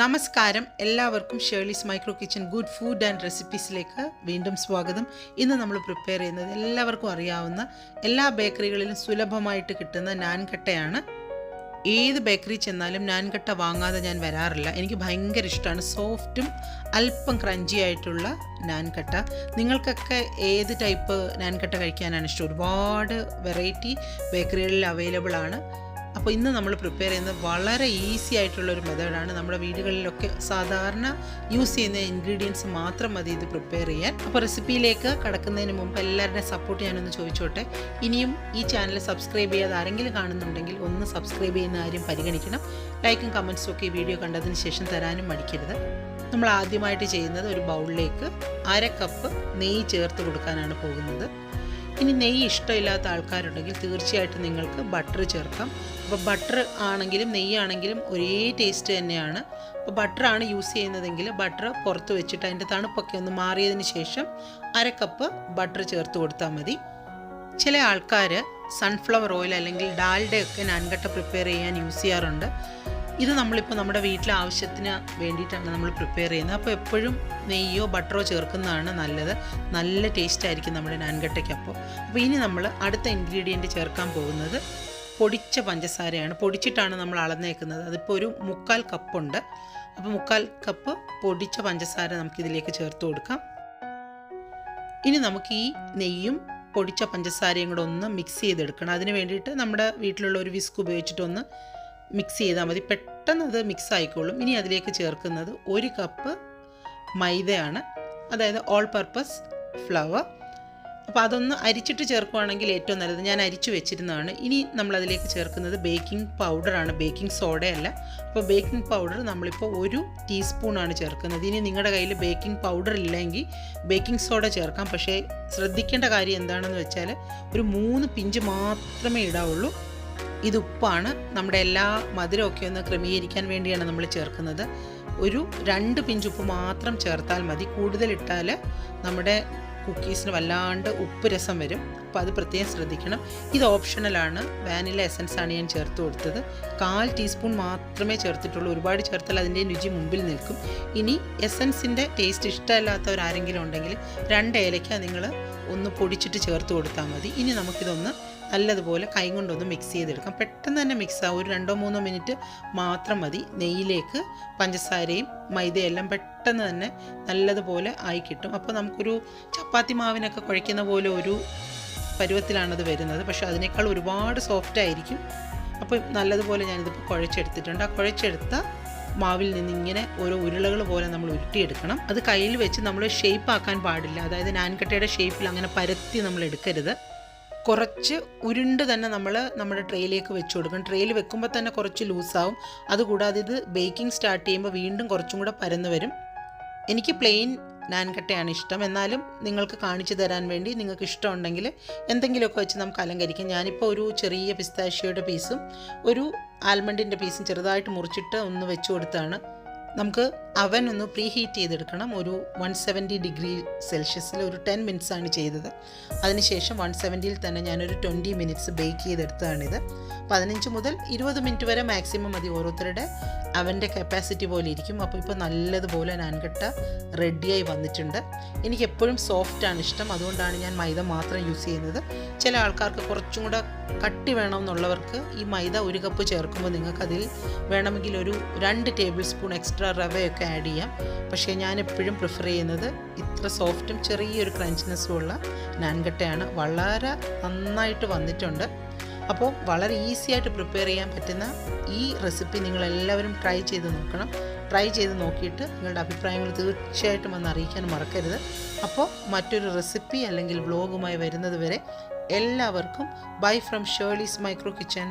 നമസ്കാരം എല്ലാവർക്കും Shirley's micro kitchen good food and റെസിപ്പീസിലേക്ക് വീണ്ടും സ്വാഗതം. ഇന്ന് നമ്മൾ പ്രിപ്പയർ ചെയ്യുന്നത് എല്ലാവർക്കും അറിയാവുന്ന എല്ലാ ബേക്കറികളിലും സുലഭമായിട്ട് കിട്ടുന്ന നാൻകട്ടയാണ്. ഏത് ബേക്കറി ചെന്നാലും നാൻകട്ട വാങ്ങാതെ ഞാൻ വരാറില്ല. എനിക്ക് ഭയങ്കര ഇഷ്ടമാണ്. സോഫ്റ്റും അല്പം ക്രഞ്ചി ആയിട്ടുള്ള നാൻകട്ട. നിങ്ങൾക്കൊക്കെ ഏത് ടൈപ്പ് നാൻകട്ട കഴിക്കാനാണ് ഇഷ്ടം? ഒരുപാട് വെറൈറ്റി ബേക്കറികളിൽ അവൈലബിൾ ആണ്. അപ്പോൾ ഇന്ന് നമ്മൾ പ്രിപ്പയർ ചെയ്യുന്നത് വളരെ ഈസി ആയിട്ടുള്ളൊരു മെത്തേഡാണ്. നമ്മുടെ വീടുകളിലൊക്കെ സാധാരണ യൂസ് ചെയ്യുന്ന ഇൻഗ്രീഡിയൻസ് മാത്രം മതി ഇത് പ്രിപ്പയർ ചെയ്യാൻ. അപ്പോൾ റെസിപ്പിയിലേക്ക് കടക്കുന്നതിന് മുമ്പ് എല്ലാവരുടെയും സപ്പോർട്ട് ഞാനൊന്ന് ചോദിച്ചോട്ടെ. ഇനിയും ഈ ചാനൽ സബ്സ്ക്രൈബ് ചെയ്യാതെ ആരെങ്കിലും കാണുന്നുണ്ടെങ്കിൽ ഒന്ന് സബ്സ്ക്രൈബ് ചെയ്യുന്ന കാര്യം പരിഗണിക്കണം. ലൈക്കും കമൻസും ഒക്കെ ഈ വീഡിയോ കണ്ടതിന് ശേഷം തരാനും മടിക്കരുത്. നമ്മൾ ആദ്യമായിട്ട് ചെയ്യുന്നത് ഒരു ബൗളിലേക്ക് 1/2 കപ്പ് നെയ്യ് ചേർത്ത് കൊടുക്കാനാണ് പോകുന്നത്. ഇനി നെയ്യ് ഇഷ്ടമില്ലാത്ത ആൾക്കാരുണ്ടെങ്കിൽ തീർച്ചയായിട്ടും നിങ്ങൾക്ക് ബട്ടർ ചേർക്കാം. അപ്പോൾ ബട്ടർ ആണെങ്കിലും നെയ്യാണെങ്കിലും ഒരേ ടേസ്റ്റ് തന്നെയാണ്. അപ്പോൾ ബട്ടറാണ് യൂസ് ചെയ്യുന്നതെങ്കിൽ ബട്ടർ പുറത്ത് വെച്ചിട്ട് അതിൻ്റെ തണുപ്പൊക്കെ ഒന്ന് മാറിയതിന് ശേഷം 1/2 കപ്പ് ബട്ടർ ചേർത്ത് കൊടുത്താൽ മതി. ചില ആൾക്കാർ സൺഫ്ലവർ ഓയിൽ അല്ലെങ്കിൽ ഡാൽഡയൊക്കെ നാൻകട്ട പ്രിപ്പയർ ചെയ്യാൻ യൂസ് ചെയ്യാറുണ്ട്. ഇത് നമ്മളിപ്പോൾ നമ്മുടെ വീട്ടിലെ ആവശ്യത്തിന് വേണ്ടിയിട്ടാണ് നമ്മൾ പ്രിപ്പയർ ചെയ്യുന്നത്. അപ്പോൾ എപ്പോഴും നെയ്യോ ബട്ടറോ ചേർക്കുന്നതാണ് നല്ലത്. നല്ല ടേസ്റ്റ് ആയിരിക്കും നമ്മുടെ നാൻകട്ടയ്ക്കപ്പോൾ. അപ്പോൾ ഇനി നമ്മൾ അടുത്ത ഇൻഗ്രീഡിയൻറ്റ് ചേർക്കാൻ പോകുന്നത് പൊടിച്ച പഞ്ചസാരയാണ്. പൊടിച്ചിട്ടാണ് നമ്മൾ അളന്നേക്കുന്നത്. അതിപ്പോൾ ഒരു 1/4 കപ്പുണ്ട്. അപ്പോൾ 1/4 കപ്പ് പൊടിച്ച പഞ്ചസാര നമുക്കിതിലേക്ക് ചേർത്ത് കൊടുക്കാം. ഇനി നമുക്ക് ഈ നെയ്യും പൊടിച്ച പഞ്ചസാരയും കൂടെ ഒന്ന് മിക്സ് ചെയ്തെടുക്കണം. അതിന് വേണ്ടിയിട്ട് നമ്മുടെ വീട്ടിലുള്ള ഒരു വിസ്ക് ഉപയോഗിച്ചിട്ടൊന്ന് മിക്സ് ചെയ്താൽ മതി. പെട്ടെന്ന് അത് മിക്സ് ആയിക്കോളും. ഇനി അതിലേക്ക് ചേർക്കുന്നത് 1 കപ്പ് മൈദയാണ്, അതായത് ഓൾ പർപ്പസ് ഫ്ലവർ. അപ്പോൾ അതൊന്ന് അരിച്ചിട്ട് ചേർക്കുകയാണെങ്കിൽ ഏറ്റവും നല്ലത്. ഞാൻ അരിച്ചു വെച്ചിരുന്നതാണ്. ഇനി നമ്മളതിലേക്ക് ചേർക്കുന്നത് ബേക്കിംഗ് പൗഡറാണ്, ബേക്കിംഗ് സോഡയല്ല. അപ്പോൾ ബേക്കിംഗ് പൗഡർ നമ്മളിപ്പോൾ 1 ടീസ്പൂണാണ് ചേർക്കുന്നത്. ഇനി നിങ്ങളുടെ കയ്യിൽ ബേക്കിംഗ് പൗഡർ ഇല്ലെങ്കിൽ ബേക്കിംഗ് സോഡ ചേർക്കാം. പക്ഷേ ശ്രദ്ധിക്കേണ്ട കാര്യം എന്താണെന്ന് വെച്ചാൽ ഒരു 3 പിഞ്ച് മാത്രമേ ഇടാവുള്ളൂ. ഇത് ഉപ്പാണ്. നമ്മുടെ എല്ലാ മധുരമൊക്കെ ഒന്ന് ക്രമീകരിക്കാൻ വേണ്ടിയാണ് നമ്മൾ ചേർക്കുന്നത്. ഒരു 2 പിഞ്ച് ഉപ്പ് മാത്രം ചേർത്താൽ മതി. കൂടുതലിട്ടാൽ നമ്മുടെ കുക്കീസിന് വല്ലാണ്ട് ഉപ്പ് രസം വരും. അപ്പോൾ അത് പ്രത്യേകം ശ്രദ്ധിക്കണം. ഇത് ഓപ്ഷണലാണ്. വാനില എസൻസ് ആണ് ഞാൻ ചേർത്ത് കൊടുത്തത്. 1/4 ടീസ്പൂൺ മാത്രമേ ചേർത്തിട്ടുള്ളൂ. ഒരുപാട് ചേർത്താൽ അതിൻ്റെ രുചി മുമ്പിൽ നിൽക്കും. ഇനി എസൻസിൻ്റെ ടേസ്റ്റ് ഇഷ്ടമല്ലാത്തവരാരെങ്കിലും ഉണ്ടെങ്കിൽ 2 ഏലക്ക നിങ്ങൾ ഒന്ന് പൊടിച്ചിട്ട് ചേർത്ത് കൊടുത്താൽ മതി. ഇനി നമുക്കിതൊന്ന് നല്ലതുപോലെ കൈ കൊണ്ടൊന്ന് മിക്സ് ചെയ്തെടുക്കാം. പെട്ടെന്ന് തന്നെ മിക്സ് ആവും. ഒരു 2-3 മിനിറ്റ് മാത്രം മതി. നെയ്യിലേക്ക് പഞ്ചസാരയും മൈദയെല്ലാം പെട്ടെന്ന് തന്നെ നല്ലതുപോലെ ആയി കിട്ടും. അപ്പോൾ നമുക്കൊരു ചപ്പാത്തി മാവിനൊക്കെ കുഴയ്ക്കുന്ന പോലെ ഒരു പരുവത്തിലാണത് വരുന്നത്. പക്ഷേ അതിനേക്കാൾ ഒരുപാട് സോഫ്റ്റ് ആയിരിക്കും. അപ്പോൾ നല്ലതുപോലെ ഞാനിതിപ്പോൾ കുഴച്ചെടുത്തിട്ടുണ്ട്. ആ കുഴച്ചെടുത്ത മാവിൽ നിന്ന് ഇങ്ങനെ ഓരോ ഉരുളകൾ പോലെ നമ്മൾ ഉരുട്ടിയെടുക്കണം. അത് കയ്യിൽ വെച്ച് നമ്മൾ ഷേപ്പ് ആക്കാൻ പാടില്ല. അതായത് നാൻകട്ടയുടെ ഷേപ്പിൽ അങ്ങനെ പരത്തി നമ്മൾ എടുക്കരുത്. കുറച്ച് ഉരുണ്ട് തന്നെ നമ്മൾ നമ്മുടെ ട്രേയിലേക്ക് വെച്ച് കൊടുക്കണം. ട്രേയിൽ വെക്കുമ്പോൾ തന്നെ കുറച്ച് ലൂസാവും. അതുകൂടാതെ ഇത് ബേക്കിംഗ് സ്റ്റാർട്ട് ചെയ്യുമ്പോൾ വീണ്ടും കുറച്ചും കൂടെ പരന്ന് വരും. എനിക്ക് പ്ലെയിൻ നാൻകട്ടയാണ് ഇഷ്ടം. എന്നാലും നിങ്ങൾക്ക് കാണിച്ചു തരാൻ വേണ്ടി നിങ്ങൾക്ക് ഇഷ്ടമുണ്ടെങ്കിൽ എന്തെങ്കിലുമൊക്കെ വെച്ച് നമുക്ക് അലങ്കരിക്കാം. ഞാനിപ്പോൾ ഒരു ചെറിയ പിസ്താഷ്യോയുടെ പീസും ഒരു ആൽമണ്ടിൻ്റെ പീസും ചെറുതായിട്ട് മുറിച്ചിട്ട് ഒന്ന് വെച്ച് കൊടുത്താണ്. നമുക്ക് അവൻ ഒന്ന് പ്രീ ഹീറ്റ് ചെയ്തെടുക്കണം. ഒരു 170 ഡിഗ്രി സെൽഷ്യസിൽ ഒരു 10 മിനിറ്റ്സാണ് ചെയ്തത്. അതിനുശേഷം 170ൽ തന്നെ ഞാനൊരു 20 മിനിറ്റ്സ് ബേക്ക് ചെയ്തെടുത്തതാണിത്. 15 മുതൽ 20 മിനിറ്റ് വരെ മാക്സിമം മതി. ഓരോരുത്തരുടെ അവൻ്റെ കപ്പാസിറ്റി പോലെ ഇരിക്കും. അപ്പോൾ ഇപ്പോൾ നല്ലതുപോലെ നാൻകട്ട റെഡിയായി വന്നിട്ടുണ്ട്. എനിക്ക് എപ്പോഴും സോഫ്റ്റാണ് ഇഷ്ടം. അതുകൊണ്ടാണ് ഞാൻ മൈദ മാത്രം യൂസ് ചെയ്യുന്നത്. ചില ആൾക്കാർക്ക് കുറച്ചും കൂടെ കട്ടി വേണമെന്നുള്ളവർക്ക് ഈ മൈദ 1 കപ്പ് ചേർക്കുമ്പോൾ നിങ്ങൾക്കതിൽ വേണമെങ്കിൽ ഒരു 2 ടേബിൾ സ്പൂൺ എക്സ്ട്രാ റവയൊക്കെ ആഡ് ചെയ്യാം. പക്ഷേ ഞാൻ എപ്പോഴും പ്രിഫർ ചെയ്യുന്നത് ഇത്ര സോഫ്റ്റും ചെറിയൊരു ക്രഞ്ചിനെസ്സും ഉള്ള നാൻകട്ടയാണ്. വളരെ നന്നായിട്ട് വന്നിട്ടുണ്ട്. അപ്പോൾ വളരെ ഈസി ആയിട്ട് പ്രിപ്പയർ ചെയ്യാൻ പറ്റുന്ന ഈ റെസിപ്പി നിങ്ങളെല്ലാവരും ട്രൈ ചെയ്ത് നോക്കണം. ട്രൈ ചെയ്ത് നോക്കിയിട്ട് നിങ്ങളുടെ അഭിപ്രായങ്ങൾ തീർച്ചയായിട്ടും വന്ന് അറിയിക്കാൻ മറക്കരുത്. അപ്പോൾ മറ്റൊരു റെസിപ്പി അല്ലെങ്കിൽ വ്ലോഗുമായി വരുന്നത് വരെ എല്ലാവർക്കും bye from Shirley's micro kitchen.